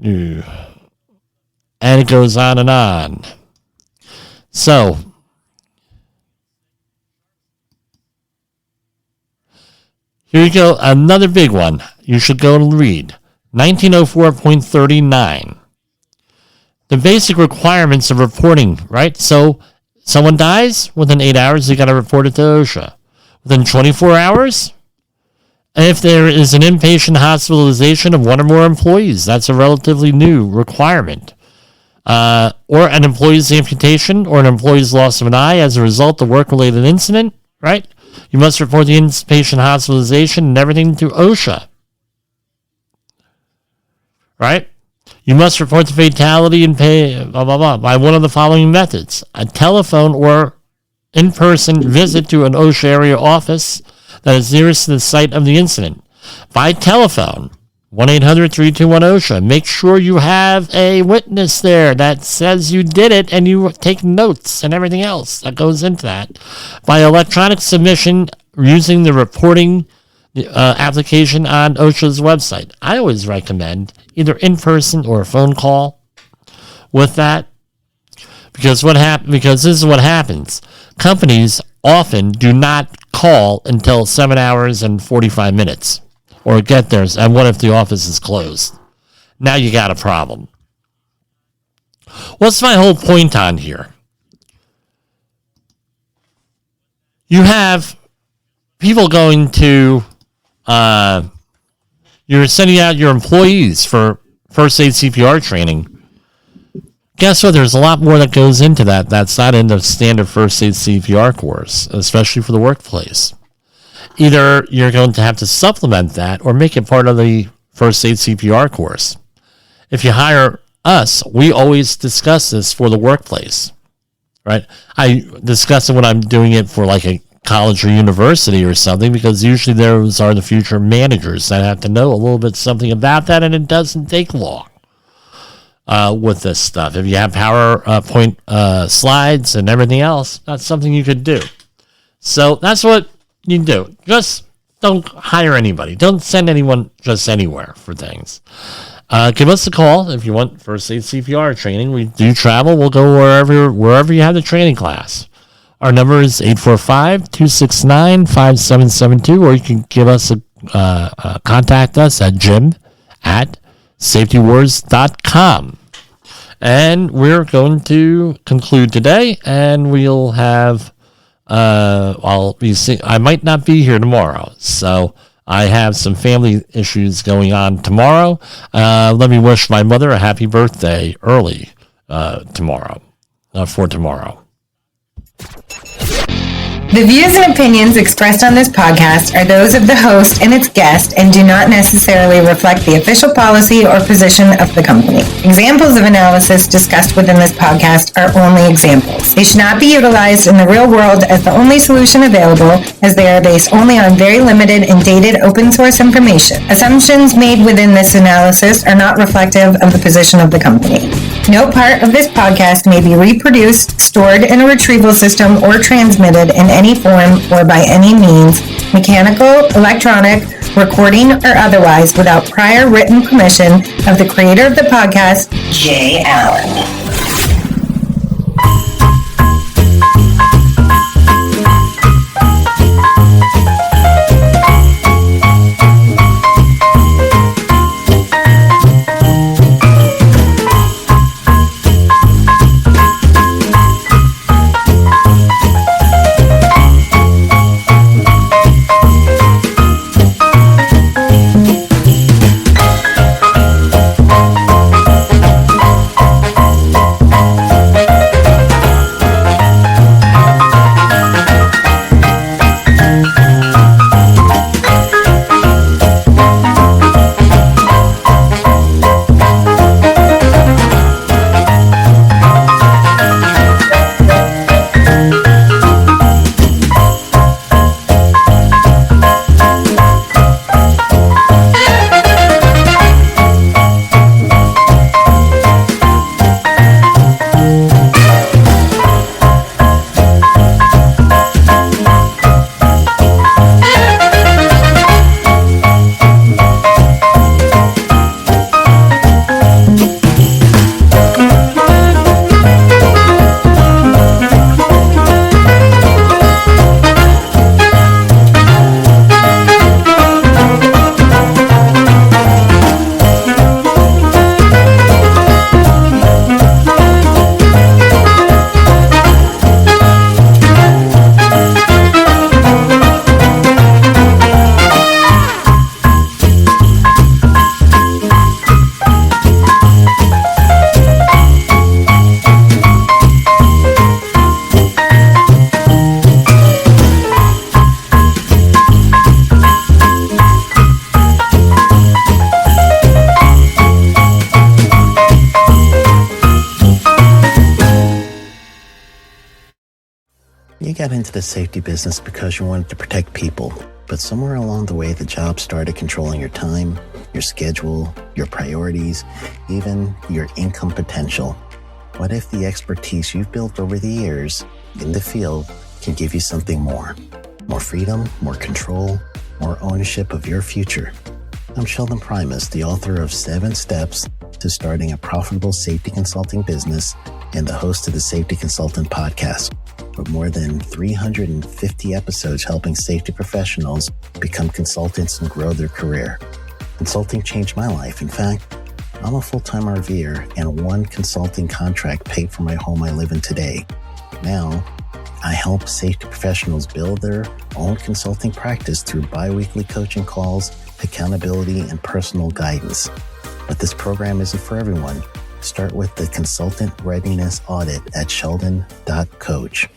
And it goes on and on. So, here you go. Another big one. You should go and read. 1904.39. The basic requirements of reporting, right? So, someone dies, within 8 hours, you got to report it to OSHA. Within 24 hours, if there is an inpatient hospitalization of one or more employees, that's a relatively new requirement. Or an employee's amputation or an employee's loss of an eye as a result of work-related incident, right? You must report the inpatient hospitalization and everything to OSHA. Right? You must report the fatality and pay, blah, blah, blah, by one of the following methods. A telephone or in-person visit to an OSHA area office that is nearest to the site of the incident. By telephone, 1-800-321-OSHA. Make sure you have a witness there that says you did it and you take notes and everything else that goes into that. By electronic submission using the reporting application on OSHA's website. I always recommend either in person or a phone call with that. Because this is what happens. Companies often do not call until 7 hours and 45 minutes or get there. And what if the office is closed? Now you got a problem. What's my whole point on here? You have people going to, you're sending out your employees for first aid CPR training. Guess what? There's a lot more that goes into that. That's not in the standard first aid CPR course, especially for the workplace. Either you're going to have to supplement that or make it part of the first aid CPR course. If you hire us, we always discuss this for the workplace, right? I discuss it when I'm doing it for like a college or university or something, because usually those are the future managers that have to know a little bit something about that, and it doesn't take long with this stuff. If you have PowerPoint slides and everything else, that's something you could do. So that's what you do. Just don't hire anybody. Don't send anyone just anywhere for things. Give us a call if you want first aid CPR training. We do travel. We'll go wherever you have the training class. Our number is 845-269-5772, or you can give us contact us at jim@safetywars.com. And we're going to conclude today, and we'll have I might not be here tomorrow, so I have some family issues going on tomorrow. Let me wish my mother a happy birthday early tomorrow. The views and opinions expressed on this podcast are those of the host and its guest and do not necessarily reflect the official policy or position of the company. Examples of analysis discussed within this podcast are only examples. They should not be utilized in the real world as the only solution available, as they are based only on very limited and dated open source information. Assumptions made within this analysis are not reflective of the position of the company. No part of this podcast may be reproduced, stored in a retrieval system, or transmitted in any form or by any means, mechanical, electronic, recording, or otherwise, without prior written permission of the creator of the podcast, Jay Allen. You got into the safety business because you wanted to protect people, but somewhere along the way, the job started controlling your time, your schedule, your priorities, even your income potential. What if the expertise you've built over the years in the field can give you something more? More freedom, more control, more ownership of your future. I'm Sheldon Primus, the author of 7 Steps to Starting a Profitable Safety Consulting Business and the host of the Safety Consultant Podcast, with more than 350 episodes helping safety professionals become consultants and grow their career. Consulting changed my life. In fact, I'm a full-time RVer, and one consulting contract paid for my home I live in today. Now, I help safety professionals build their own consulting practice through bi-weekly coaching calls, accountability, and personal guidance. But this program isn't for everyone. Start with the Consultant Readiness Audit at sheldon.coach.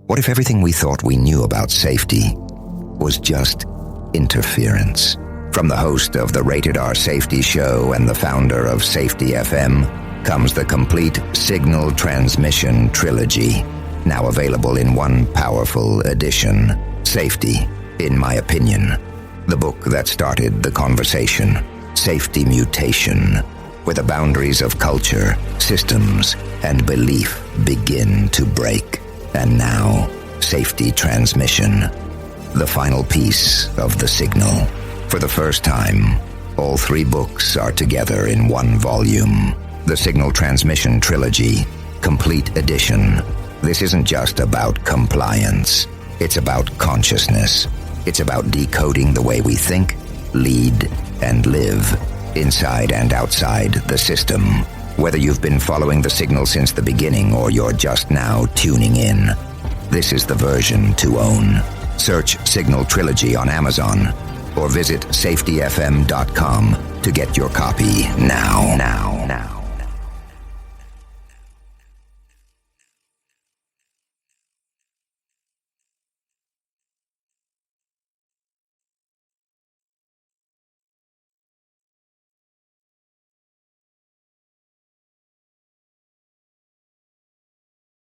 What if everything we thought we knew about safety was just interference? From the host of the Rated R Safety Show and the founder of Safety FM comes the complete signal transmission trilogy. now available in one powerful edition. Safety, in my opinion. The book that started the conversation. Safety Mutation, where the boundaries of culture, systems, and belief begin to break. And now, Safety Transmission, the final piece of the signal. For the first time, all 3 books are together in one volume. The Signal Transmission Trilogy, Complete Edition. This isn't just about compliance. It's about consciousness. It's about decoding the way we think, lead, and live, inside and outside the system. Whether you've been following the signal since the beginning or you're just now tuning in, this is the version to own. Search Signal Trilogy on Amazon or visit safetyfm.com to get your copy now.